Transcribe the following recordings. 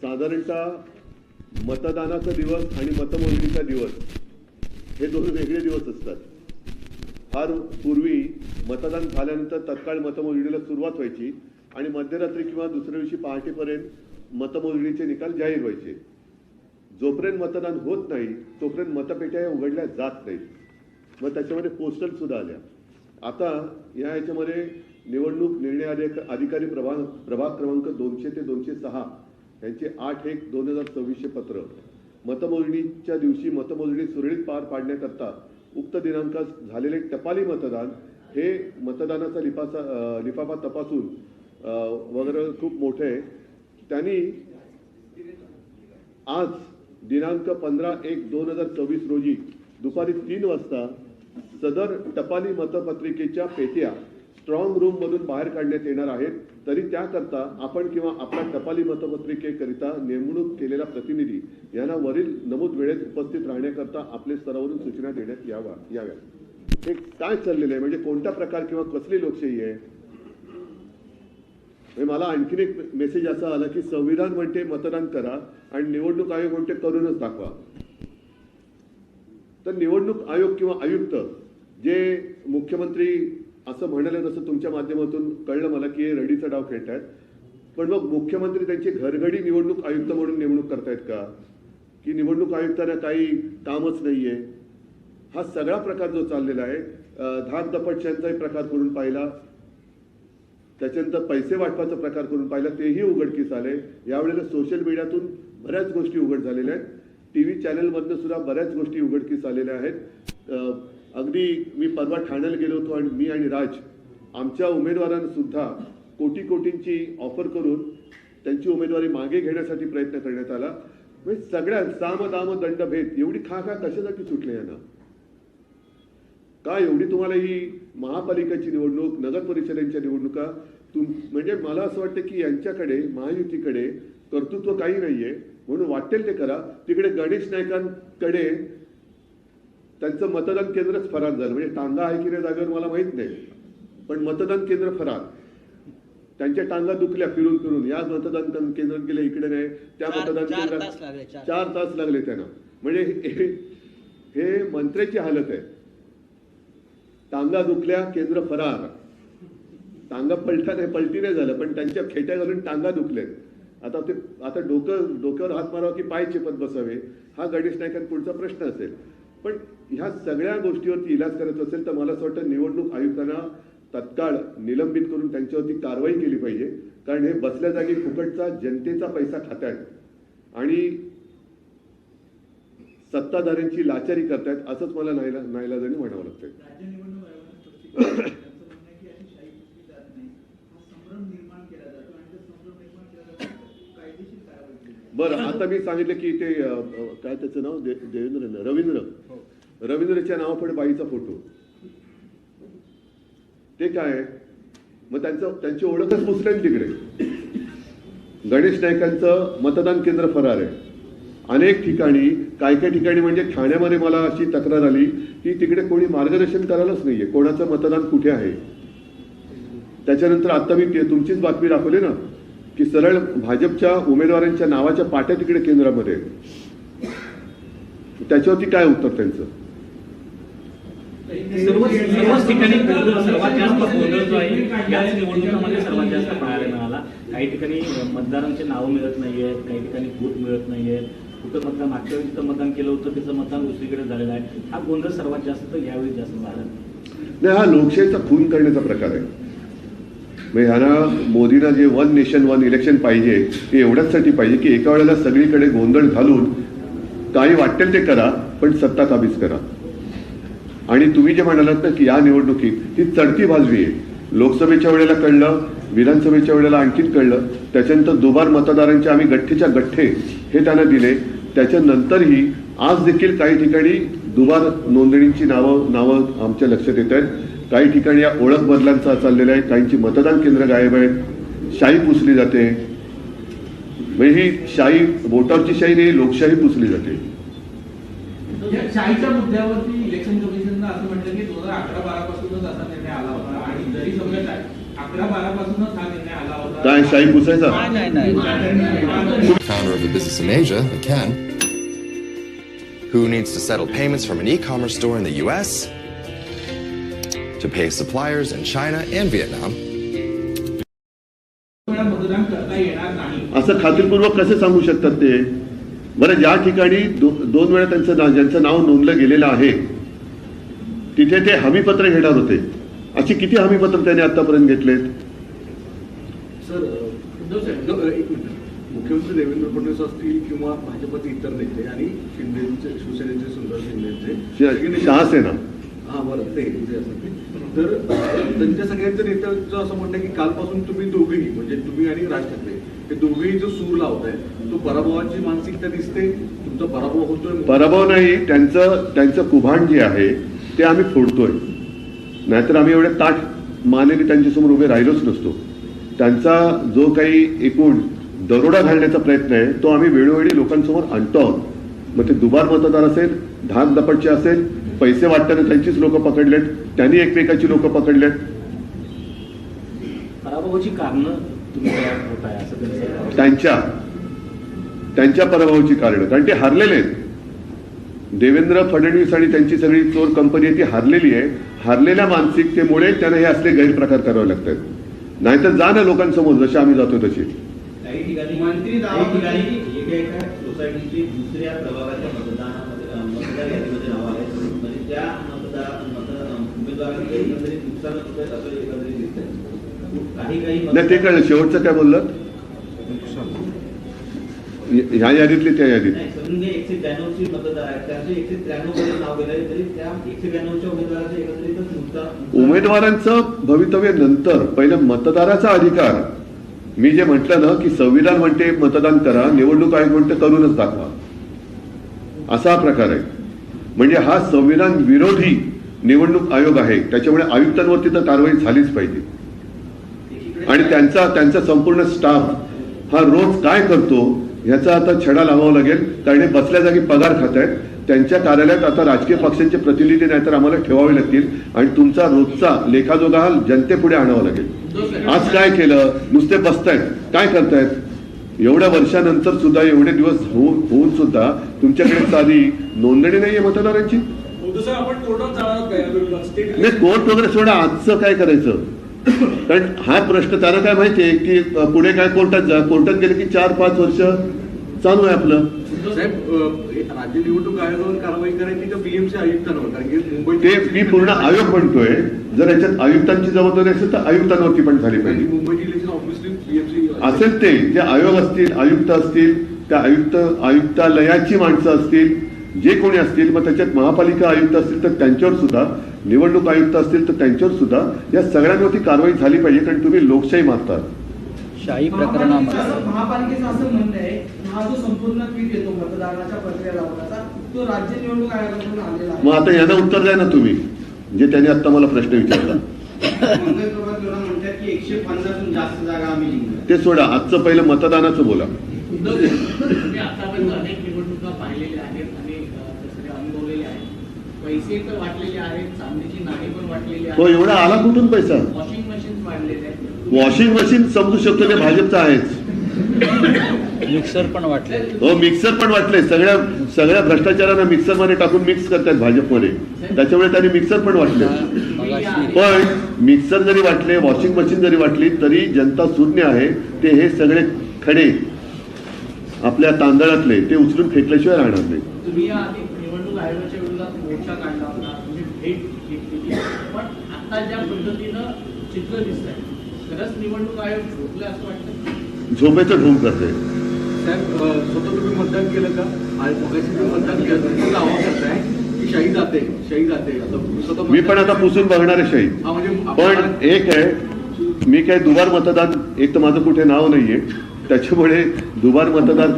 साधारणतः मतदानाचा दिवस आणि मतमोजणीचा दिवस हे दोन वेगळे दिवस असतात. फार पूर्वी मतदान झाल्यानंतर तत्काळ मतमोजणीला सुरुवात व्हायची आणि मध्यरात्री किंवा दुसऱ्या दिवशी पहाटेपर्यंत मतमोजणीचे निकाल जाहीर व्हायचे. जोपर्यंत मतदान होत नाही तोपर्यंत मतपेट्या उघडल्या जात नाहीत. मग त्याच्यामध्ये पोस्टल सुद्धा आल्या. आता या ह्याच्यामध्ये निवडणूक निर्णय अधिकारी प्रभाग क्रमांक 200 ते 206 यांचे 8/1/2024 पत्र मतमोजणीच्या दिवशी मतमोजणी सुरळीत पार पाडण्याकरता उक्त दिनांकात झालेले टपाली मतदान हे मतदानाचा लिफाफा तपासून वगैरे खूप मोठे आहे. त्यांनी आज दिनांक 15/1/2024 रोजी दुपारी 3 वाजता सदर टपाली मतपत्रिकेच्या पेट्या स्ट्रॉंग रूम मधून बाहेर काढण्यात येणार आहेत. तरी त्याकरता आपण किंवा आपल्या टपाली मतपत्रिकेकरिता नेमणूक केलेला प्रतिनिधी यांना वरील नमूद वेळेत उपस्थित राहण्याकरता आपले स्तरावरून सूचना देण्यात याव्या. हे काय चाललेलं आहे, म्हणजे कोणता प्रकार किंवा कसली लोकशाही आहे? मला आणखीन एक मेसेज असा आला की संविधान म्हणते मतदान करा आणि निवडणूक आयोग म्हणते करूनच दाखवा. तर निवडणूक आयोग किंवा आयुक्त जे मुख्यमंत्री असं म्हणाले, जसं तुमच्या माध्यमातून कळलं मला की हे रडीचा डाव खेळतायत, पण मग मुख्यमंत्री त्यांची घरघडी निवडणूक आयुक्त म्हणून नेमणूक करतायत का? की निवडणूक आयुक्तांना काही कामच नाहीये? हा सगळा प्रकार जो चाललेला आहे, धाक दपटशांचाही प्रकार करून पाहिला, त्याच्यानंतर पैसे वाटपाचा प्रकार करून पाहिला, तेही उघडकीस आले. यावेळेला सोशल मीडियातून बऱ्याच गोष्टी उघड झालेल्या आहेत. टीव्ही चॅनलमधनं सुद्धा बऱ्याच गोष्टी उघडकीस आलेल्या आहेत. अगदी मी परवा ठाण्याला गेलो होतो आणि मी आणि राज आमच्या उमेदवारांना सुद्धा कोटींची ऑफर करून त्यांची उमेदवारी मागे घेण्यासाठी प्रयत्न करण्यात आला. म्हणजे सगळ्या साम दाम दंड भेद एवढी खा कशासाठी सुटले यांना? का एवढी तुम्हाला ही महापालिकेची निवडणूक, नगर परिषदेच्या निवडणुका म्हणजे मला असं वाटतं की यांच्याकडे महायुतीकडे कर्तृत्व काही नाहीये म्हणून वाटेल ते करा. तिकडे गणेश नाईकांकडे त्यांचं मतदान केंद्रच फरार झालं. म्हणजे टांगा आहे की नाही जागेवर मला माहित नाही, पण मतदान केंद्र फरार. त्यांच्या टांगा दुखल्या फिरून फिरून. या मतदान केंद्रात गेले, इकडे नाही, त्या मतदान केंद्रात 4 तास लागले त्यांना. म्हणजे हे मंत्र्याची हालत आहे. टांगा दुखल्या, केंद्र फरार. टांगा पलटी नाही झालं, पण त्यांच्या खेट्या घालून टांगा दुखलेत. आता डोक्यावर हात मारावा की पाय चेपत बसावे हा गणेश नाईकांपुढचा प्रश्न असेल. पण ह्या सगळ्या गोष्टीवरती इलाज करायचा असेल तर मला असं वाटतं निवडणूक आयुक्तांना तत्काळ निलंबित करून त्यांच्यावरती कारवाई केली पाहिजे. कारण हे बसल्या जागी फुकटचा जनतेचा पैसा खातायत आणि सत्ताधाऱ्यांची लाचारी करतायत, असंच मला नाईलाजाने म्हणावं लागतंय. बरं, आता मी सांगितलं की ते काय त्याचं नाव रवींद्रच्या नावापुढे बाईचा फोटो, ते काय? मग त्यांची ओळखच पुसल्यान तिकडे. गणेश नाईकांचं मतदान केंद्र फरार आहे. अनेक ठिकाणी काय ठिकाणी म्हणजे ठाण्यामध्ये मला अशी तक्रार आली की तिकडे कोणी मार्गदर्शन करायलाच नाहीये कोणाचं मतदान कुठे आहे. त्याच्यानंतर आता मी तुमचीच बातमी दाखवली ना की सरळ भाजपच्या उमेदवारांच्या नावाच्या पाट्या तिकडे केंद्रामध्ये. त्याच्यावरती काय उत्तर त्यांचं? सर्वच ठिकाणी सर्वात जास्त गोंधळ जो आहे याच निवडणुकांमध्ये सर्वात जास्त पाहायला मिळाला. काही ठिकाणी मतदारांचे नावं मिळत नाहीयेत, काही ठिकाणी बूथ मिळत नाहीयेत. कुठं मतदान मागच्या वेळी जिथं मतदान केलं होतं त्याचं मतदान दुसरीकडे झालेलं आहे. हा गोंधळ सर्वात जास्त यावेळी जास्त पाहायला नाही. हा लोकशाहीचा खून करण्याचा प्रकार आहे. म्हणजे ह्याला मोदींना जे 1 नेशन 1 इलेक्शन पाहिजे ते एवढ्याचसाठी पाहिजे की एका वेळेला सगळीकडे गोंधळ घालून काही वाटेल ते करा पण सत्ता काबीज करा. आणि तुम्ही जे म्हणालात ना की या निवडणुकीत ती चढती बाजवी आहे. लोकसभेच्या वेळेला कळलं, विधानसभेच्या वेळेला आणखीन कळलं. त्याच्यानंतर दुबार मतदारांचे आम्ही गठ्ठेच्या गठ्ठे हे त्यांना दिले. त्याच्यानंतरही आज देखील काही ठिकाणी दुबार नोंदणीची नावं आमच्या लक्षात येत आहेत. काही ठिकाणी या ओळख बदलांचा चाललेला आहे. काहींची मतदान केंद्र गायब आहेत. शाही पुसली जाते. म्हणजे ही शाही, बोटावरची शाही नाही, लोकशाही पुसली जाते. शाहीच्या मुद्द्यावरती इलेक्शन कमिशननं असं म्हटलं की 2011-12 पासूनच असा निर्णय आला होता आणि जरी समजत आहे 11-12 पासूनच हा निर्णय आला होता. काय शाही पुसायचा? Founder of a business in Asia, McCann, who needs to settle payments from an e-commerce store in the US to pay suppliers in China and Vietnam. मतदान करता येणार नाही. असं खात्रीपूर्वक कसे सांगू शकतात ते? बरं, ज्या ठिकाणी दोन वेळा ज्यांचं नाव नोंदलं गेलेलं आहे तिथे ते हमीपत्र घेणार होते. अशी किती हमीपत्र त्यांनी आतापर्यंत घेतलेत? सर एक मिनिट. मुख्यमंत्री देवेंद्र फडणवीस असतील किंवा भाजपचे इतर नेते आणि शिंदेचे, शिवसेनेचे सुंदर शिंदेचे शहासेना, हा बरं ते असेल तर त्यांच्या सगळ्यांच्या नेत्यांचं असं म्हणणं की कालपासून तुम्ही दोघेही म्हणजे तुम्ही आणि राज ठाकरे हे दोघेही जो सूर लावताय तो पराभवाची मानसिकता दिसते. तुमचा पराभव होतोय. पराभव नाही, त्यांचं कुभांड जे आहे ते आम्ही फोडतोय. नाहीतर आम्ही एवढे ताठ मानेने त्यांच्यासमोर उभे राहिलोच नसतो. त्यांचा जो काही एकूण दरोडा घालण्याचा प्रयत्न आहे तो आम्ही वेळोवेळी लोकांसमोर आणतो आहोत. मग ते दुबार मतदार असेल, धाक दपटचे असेल, पैसे वाटताना त्यांचीच लोक पकडलेत, त्यांनी एकमेकाची लोक पकडलेत. पराभवाची कारणं तुम्ही तयार होताय असं त्यांचं त्यांच्या पराभवाची कारणं, कारण ते हारलेले आहेत. देवेंद्र फडणवीस आणि त्यांची सगळी चोर कंपनी ती हारलेली आहे. हारलेल्या मानसिकतेमुळे त्यांना हे असले गैरप्रकार करावे लागतात. नाहीतर जा ना लोकांसमोर, जसे आम्ही जातो तशी. काही ठिकाणी मंत्री एका सोसायटीची दुसऱ्या प्रभागाच्या मतदार यादीमध्ये नाव आहे. म्हणजे त्या उमेदवारांनी एकंदरीत नुकसान होत आहेत असं एकंदरीत दिसतंय. काही नाही, ते कळलं. शेवटचं काय बोललात? ह्या यादीतले त्या यादीत समजून घ्या 193 मतदार आहेत. त्यांचे 193 मध्ये नाव गेलंय तरी त्या 192च्या उमेदवारांचे एकत्रितच नुकसान. उमेदवारांचं भवितव्य नंतर, पहिलं मतदाराचा अधिकार. मी जे म्हटलं ना की संविधान म्हणते मतदान करा, निवडणूक आयोग म्हणते करूनच दाखवा, असा हा प्रकार आहे. म्हणजे हा संविधान विरोधी निवडणूक आयोग आहे. त्याच्यामुळे आयुक्तांवरती तर कारवाई झालीच पाहिजे. आणि त्यांचा संपूर्ण स्टाफ हा रोज काय करतो ह्याचा आता छडा लावावा लागेल. कारण हे बसल्या जागी पगार खात आहेत. त्यांच्या कार्यालयात आता राजकीय पक्षांचे प्रतिनिधी नाहीतर आम्हाला ठेवावे लागतील आणि तुमचा रोजचा लेखाजोखा हा जनतेपुढे आणावा लागेल. आज काय केलं? नुसते बसतायत, काय करतायत? एवढ्या वर्षानंतर सुद्धा, एवढे दिवस होऊन सुद्धा तुमच्याकडे साधी नोंदणी नाहीये मतदारांची. आपण कोर्टात जाणार काय? नाही, कोर्ट वगैरे सोडा, आजचं काय करायचं? कारण हा प्रश्न त्यांना काय माहितीये की पुढे काय कोर्टात गेले की 4-5 वर्ष चालू आहे आपलं. साहेब, राज्य निवडणूक आयोगावर कारवाई करायची का बीएमसी आयुक्तांवर? कारण की मुंबई ते मी पूर्ण आयोग म्हणतोय. जर याच्यात आयुक्तांची जबाबदारी असेल तर आयुक्तांवरती पण झाली पाहिजे. मुंबई इलेक्शन ऑब्व्हियसली बीएमसी असेल. ते जे आयोग असतील, आयुक्त असतील, त्या आयुक्तालयाची माणसं असतील, जे कोणी असतील, मग त्याच्यात महापालिका आयुक्त असतील तर त्यांच्यावर सुद्धा, निवडणूक आयुक्त असतील तर त्यांच्यावर सुद्धा या सगळ्यांवरती कारवाई झाली पाहिजे. कारण तुम्ही लोकशाही मारता. शाही प्रकरणामध्ये महापालिकेचं असं म्हणणं आहे, हा जो संपूर्ण पीठ येतो मतदानाच्या प्रक्रिया लावण्याचा तो राज्य निवडणूक आयोगाकडून आलेला आहे. मग आता यांना उत्तर द्या ना तुम्ही, जे त्यांनी आता मला प्रश्न विचारला. मंगल प्रभात म्हणतात की 150हून जास्त जागा आम्ही जिंकल्या. ते सोडा, आजचं पहिलं मतदानाचं बोला. मी आतापर्यंत अनेक निवडणुका पाहिलेल्या आहेत आणि तसे अनुभवलेल्या आहेत. पैसे तर वाटलेले आहेत, चांदीची नाणी पण वाटलेली तो एवढा आला कुठून पैसा? वॉशिंग मशीन वाढलेले आहेत. वॉशिंग मशीन समजू शकतो, ते भाजपचं आहेच. मिक्सर पण वाटले. हो, मिक्सर पण वाटले. सगळ्या भ्रष्टाचारांना मिक्सर मध्ये टाकून मिक्स करतात भाजपमध्ये. त्याच्यामुळे त्यांनी मिक्सर पण वाटले. पण मिक्सर जरी वाटले, वॉशिंग मशीन जरी वाटली, तरी जनता शून्य आहे. ते हे सगळे खडे आपल्या तांदळातले ते उचलून फेकल्याशिवाय राहणार नाही. तुम्ही आधी निवडणूक आयोगाच्या विरोधात मोर्चा काढला होता, तुम्ही भेट घेतली, पण आता ज्या पद्धतीनं चित्र दिसत आहे, खरंच निवडणूक आयोग झोपले असं वाटतं? झोपेचं ढोंग करते. साहेब, स्वतः तुम्ही मतदान केलं का? मगाशी तुम्ही मतदान केलं, तुम्ही दावा करताय की शाही जाते. आता स्वतः मी पण आता पुसून बघणार आहे शाही. हा, म्हणजे पण एक आहे, मी काय दुबार मतदान, एक तर माझं कुठे नाव नाहीये, त्याच्यामुळे दुबार मतदान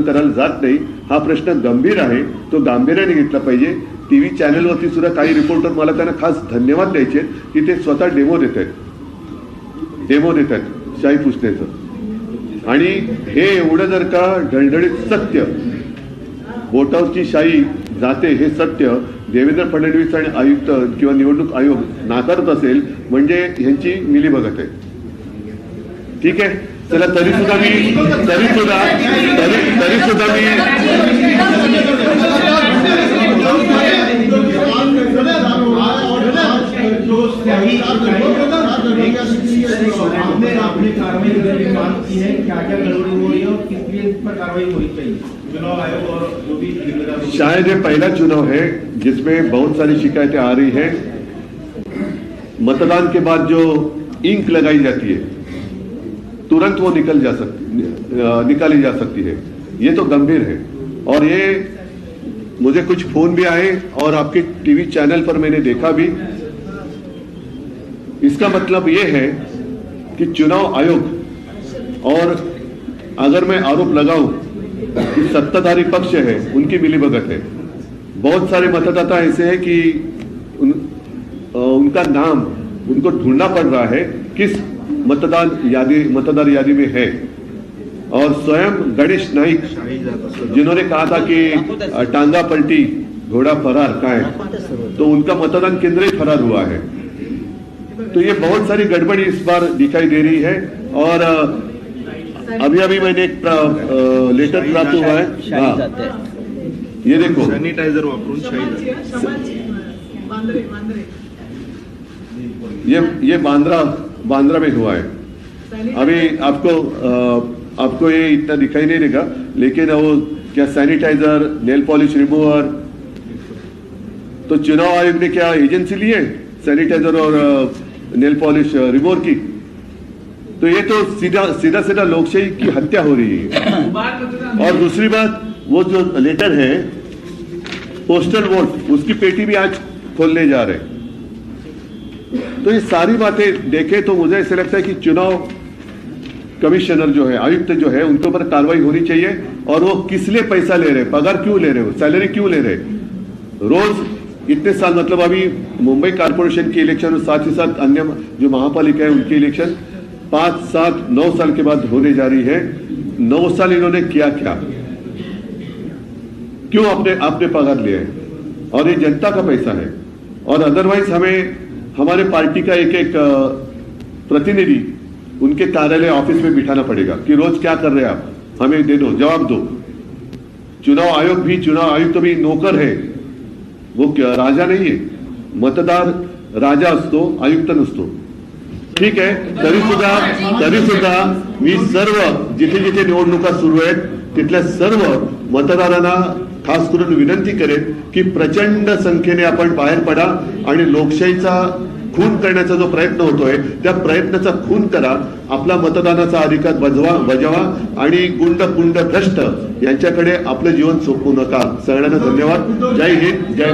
करायला जात नाही. हा प्रश्न गंभीर आहे, तो गांभीर्याने घेतला पाहिजे. टीव्ही चॅनलवरती सुद्धा काही रिपोर्टर मला त्यांना खास धन्यवाद द्यायचे की ते स्वतः डेमो देत आहेत शाही पुसण्याचं. आणि हे एवढं जर का ढळढळीत सत्य, बोटावरची शाही जाते हे सत्य देवेंद्र फडणवीस आणि आयुक्त किंवा निवडणूक आयोग नाकारत असेल म्हणजे ह्यांची मिलीभगत आहे. ठीक आहे, चला तरी सुद्धा मी आपने कार्रवाई करने की मांग की है, क्या क्या गड़बड़ी हो रही है और किस लिए इस पर कार्रवाई होनी चाहिए? चुनाव आयोग और जो भी जिम्मेदार शायद ये पहला चुनाव है जिसमें बहुत सारी शिकायतें आ रही हैं। मतदान के बाद जो इंक लगाई जाती है तुरंत वो निकाली जा सकती है, ये तो गंभीर है। और ये मुझे कुछ फोन भी आए और आपके टीवी चैनल पर मैंने देखा भी। इसका मतलब ये है कि चुनाव आयोग, और अगर मैं आरोप लगाऊं कि सत्ताधारी पक्ष है उनकी मिलीभगत है। बहुत सारे मतदाता ऐसे हैं कि उनका नाम उनको ढूंढना पड़ रहा है किस मतदार यादी में है। और स्वयं गणेश नाइक जिन्होंने कहा था कि टांगा पलटी घोड़ा फरार का है, तो उनका मतदान केंद्र ही फरार हुआ है। तो ये बहुत सारी गड़बड़ी इस बार दिखाई दे रही है। और अभी मैंने एक लेटर प्राप्त हुआ है। हाँ, ये देखो सॅनिटायझर वापरून ये बांद्रा में हुआ है। अभी आपको ये इतना दिखाई नहीं देगा, लेकिन वो क्या सैनिटाइजर, नेल पॉलिश रिमूवर, तो चुनाव आयोग ने क्या एजेंसी ली है सैनिटाइजर और नेल पॉलिश रिमूवर की? तो ये तो सीधा लोकशाही की हत्या हो रही है। और दूसरी बात, वो जो लेटर है पोस्टल वोट, उसकी पेटी भी आज खोलने जा रहे हैं। तो ये सारी बातें देखें तो मुझे ऐसा लगता है कि चुनाव कमिश्नर जो है, आयुक्त जो है, उनके ऊपर कार्रवाई होनी चाहिए। और वो किस लिए पैसा ले रहे, पगार क्यों ले रहे हो, सैलरी क्यों ले रहे रोज इतने साल? मतलब अभी मुंबई कारपोरेशन की इलेक्शन और साथ ही साथ अन्य जो महापालिका है उनकी इलेक्शन 5, 7, 9 साल के बाद होने जा रही है। 9 साल इन्होंने किया क्या, क्यों आपने पगार लिया है? और ये जनता का पैसा है। और अदरवाइज हमें हमारे पार्टी का एक प्रतिनिधि उनके कार्यालय ऑफिस में बिठाना पड़ेगा कि रोज क्या कर रहे हैं आप, हमें दे दो, जवाब दो। चुनाव आयुक्त भी नौकर है, वो राजा नहीं है। मतदार राजा असतो, आयुक्त नसतो। ठीक आहे, तरी सुद्धा मी सर्व जिथे निवडणुका सुरू आहेत तिथल्या सर्व मतदारांना खास करून विनंती करेन की प्रचंड संख्येने आपण बाहेर पडा आणि लोकशाहीचा खून करण्याचा जो प्रयत्न होतोय त्या प्रयत्नाचा खून करा, आपला मतदानाचा अधिकार बजावा आणि गुंड भ्रष्ट यांच्याकडे आपलं जीवन सोपवू नका। सगळ्यांना धन्यवाद। जय हिंद, जय